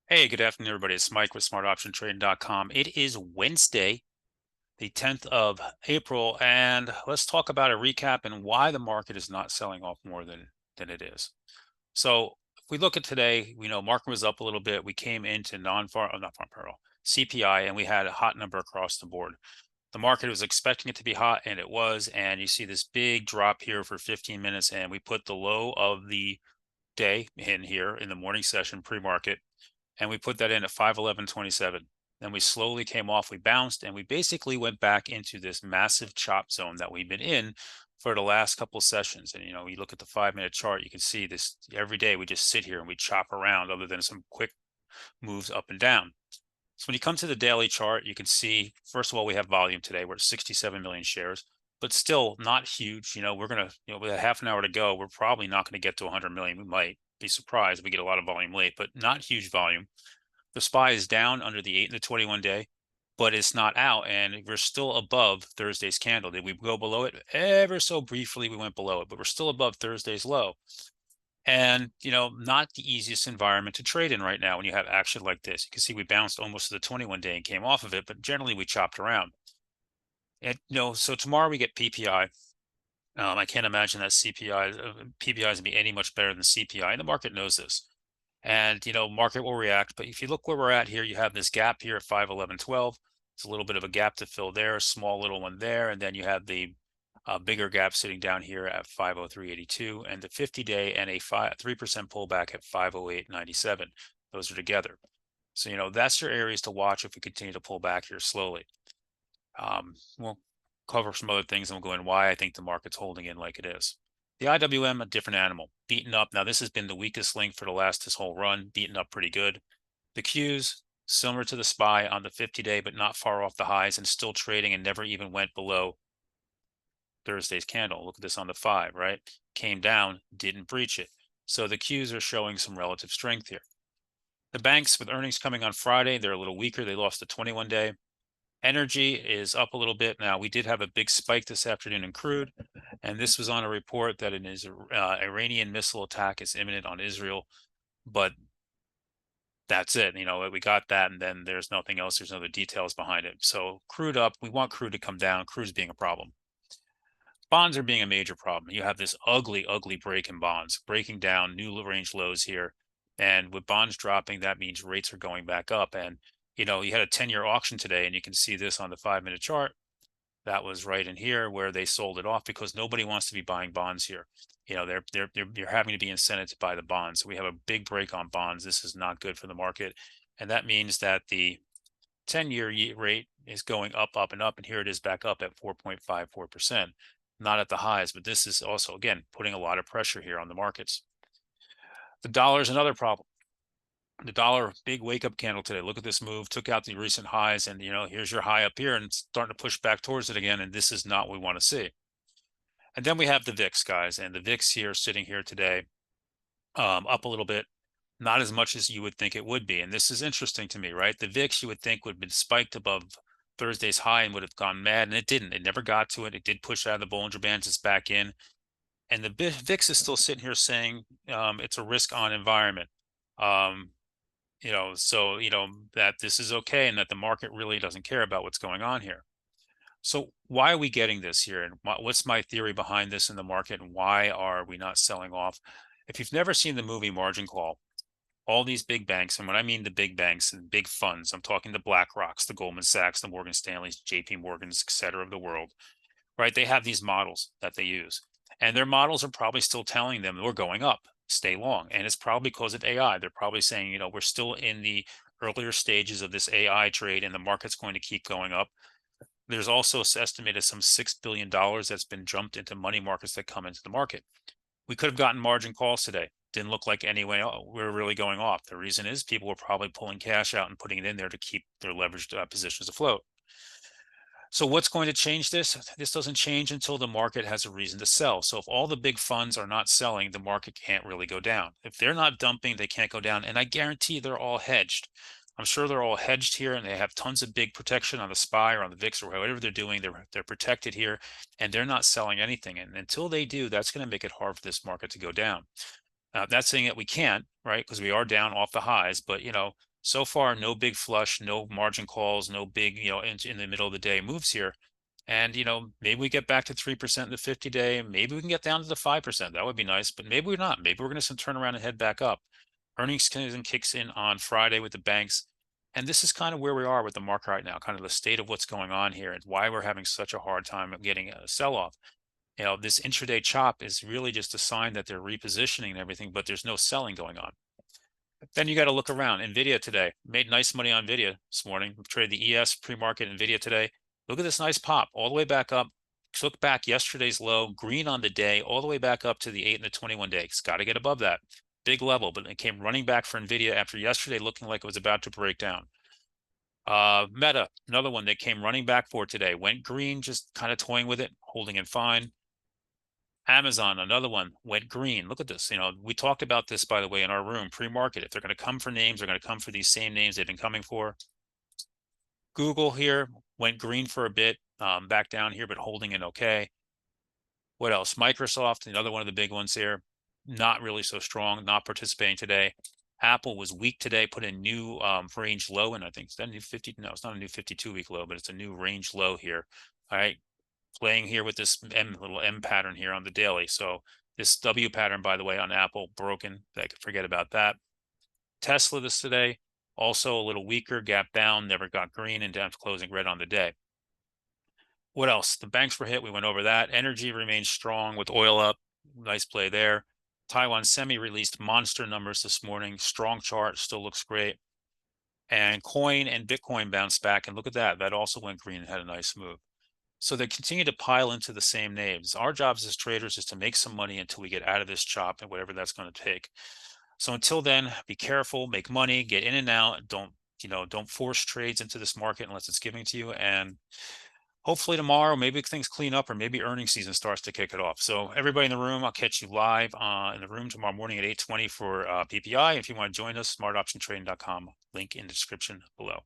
Hey, good afternoon, everybody. It's Mike with smartoptiontrading.com. It is Wednesday, the 10th of April, and let's talk about a recap and why the market is not selling off more than it is. So if we look at today, we know market was up a little bit. We came into not farm payroll, CPI, and we had a hot number across the board. The market was expecting it to be hot, and it was. And you see this big drop here for 15 minutes, and we put the low of the day in here in the morning session pre-market, and we put that in at 511.27. Then we slowly came off, we bounced, and we basically went back into this massive chop zone that we've been in for the last couple of sessions. And you look at the 5-minute chart, you can see this every day. We just sit here and we chop around, other than some quick moves up and down. So when you come to the daily chart, you can see, first of all, we have volume today. We're at 67 million shares, but still not huge. We're going to, with a half an hour to go, we're probably not going to get to 100 million. We might be surprised if we get a lot of volume late, but not huge volume. The SPY is down under the 8 and the 21 day, but it's not out, and we're still above Thursday's candle. Did we go below it? Ever so briefly, we went below it, but we're still above Thursday's low. And, not the easiest environment to trade in right now when you have action like this. You can see we bounced almost to the 21 day and came off of it, but generally we chopped around. And, so tomorrow we get PPI. I can't imagine that PPI is going to be any much better than CPI, and the market knows this. And, market will react. But if you look where we're at here, you have this gap here at 511.12. It's a little bit of a gap to fill there, a small little one there. And then you have the bigger gap sitting down here at 503.82, and the 50-day and a 3% pullback at 508.97. Those are together. So, that's your areas to watch if we continue to pull back here slowly. We'll cover some other things, and we'll go in why I think the market's holding in like it is. The IWM, a different animal, beaten up. Now, this has been the weakest link for this whole run, beaten up pretty good. The Qs, similar to the SPY on the 50-day, but not far off the highs and still trading, and never even went below Thursday's candle. Look at this on the 5, right? Came down, didn't breach it. So the Qs are showing some relative strength here. The banks, with earnings coming on Friday, they're a little weaker. They lost the 21 day. Energy is up a little bit. Now, we did have a big spike this afternoon in crude, and this was on a report that an Iranian missile attack is imminent on Israel, but that's it. We got that, and then there's nothing else. There's no other details behind it. So crude up. We want crude to come down. Crude's being a problem. Bonds are being a major problem. You have this ugly, ugly break in bonds, breaking down new range lows here. And with bonds dropping, that means rates are going back up. And, you had a 10-year auction today, and you can see this on the 5-minute chart. That was right in here where they sold it off because nobody wants to be buying bonds here. They're having to be incented to buy the bonds. So we have a big break on bonds. This is not good for the market. And that means that the 10-year rate is going up, up, and up. And here it is back up at 4.54%. Not at the highs, but this is also, again, putting a lot of pressure here on the markets. The dollar is another problem. The dollar, big wake up candle today. Look at this move, took out the recent highs, and here's your high up here and starting to push back towards it again. And this is not what we want to see. And then we have the VIX, guys, and the VIX here sitting here today, up a little bit, not as much as you would think it would be. And this is interesting to me, right? The VIX you would think would have been spiked above Thursday's high and would have gone mad, and it didn't. It never got to it. It did push out of the Bollinger Bands. It's back in. And the VIX is still sitting here saying it's a risk-on environment. So that this is okay and that the market really doesn't care about what's going on here. So why are we getting this here? And what's my theory behind this in the market? And why are we not selling off? If you've never seen the movie Margin Call, all these big banks, and when I mean the big banks and big funds, I'm talking the BlackRocks, the Goldman Sachs, the Morgan Stanleys, JP Morgans, et cetera, of the world, right? They have these models that they use. And their models are probably still telling them we're going up, stay long. And it's probably because of AI. They're probably saying, we're still in the earlier stages of this AI trade and the market's going to keep going up. There's also estimated some $6 billion that's been jumped into money markets that come into the market. We could have gotten margin calls today. Didn't look like anyway we're really going off. The reason is people were probably pulling cash out and putting it in there to keep their leveraged positions afloat. So what's going to change this? This doesn't change until the market has a reason to sell. So if all the big funds are not selling, the market can't really go down. If they're not dumping, they can't go down. And I guarantee they're all hedged. I'm sure they're all hedged here, and they have tons of big protection on the SPY or on the VIX or whatever they're doing. They're protected here, and they're not selling anything. And until they do, that's going to make it hard for this market to go down. Not saying that we can't, right? Because we are down off the highs, but So far, no big flush, no margin calls, no big, in the middle of the day moves here. And, maybe we get back to 3% in the 50-day. Maybe we can get down to the 5%. That would be nice, but maybe we're not. Maybe we're going to turn around and head back up. Earnings season kicks in on Friday with the banks. And this is kind of where we are with the market right now, kind of the state of what's going on here and why we're having such a hard time of getting a sell-off. This intraday chop is really just a sign that they're repositioning and everything, but there's no selling going on. Then you got to look around. Nvidia today made nice money on Nvidia this morning. Traded the ES pre-market Nvidia today. Look at this nice pop all the way back up. Took back yesterday's low, green on the day, all the way back up to the 8 and the 21 day. It's got to get above that big level, but it came running back for Nvidia after yesterday looking like it was about to break down. Meta, another one that came running back for today, went green, just kind of toying with it, holding it fine. Amazon, another one, went green. Look at this. We talked about this, by the way, in our room pre-market. If they're going to come for names, they're going to come for these same names they've been coming for. Google here went green for a bit, back down here, but holding it okay. What else? Microsoft, another one of the big ones here, not really so strong, not participating today. Apple was weak today, put a new range low, and I think it's that new 50. No, it's not a new 52-week low, but it's a new range low here. All right, playing here with this little M pattern here on the daily. So this W pattern, by the way, on Apple broken. I could forget about that. Tesla this today, also a little weaker, gap down, never got green, and down to closing red on the day. What else? The banks were hit. We went over that. Energy remains strong with oil up. Nice play there. Taiwan Semi released monster numbers this morning. Strong chart, still looks great. And coin and Bitcoin bounced back. And look at that. That also went green and had a nice move. So they continue to pile into the same names. Our jobs as traders is to make some money until we get out of this chop and whatever that's going to take. So until then, be careful, make money, get in and out. Don't force trades into this market unless it's giving to you. And hopefully tomorrow, maybe things clean up or maybe earnings season starts to kick it off. So everybody in the room, I'll catch you live in the room tomorrow morning at 8:20 for PPI. If you want to join us, smartoptiontrading.com, link in the description below.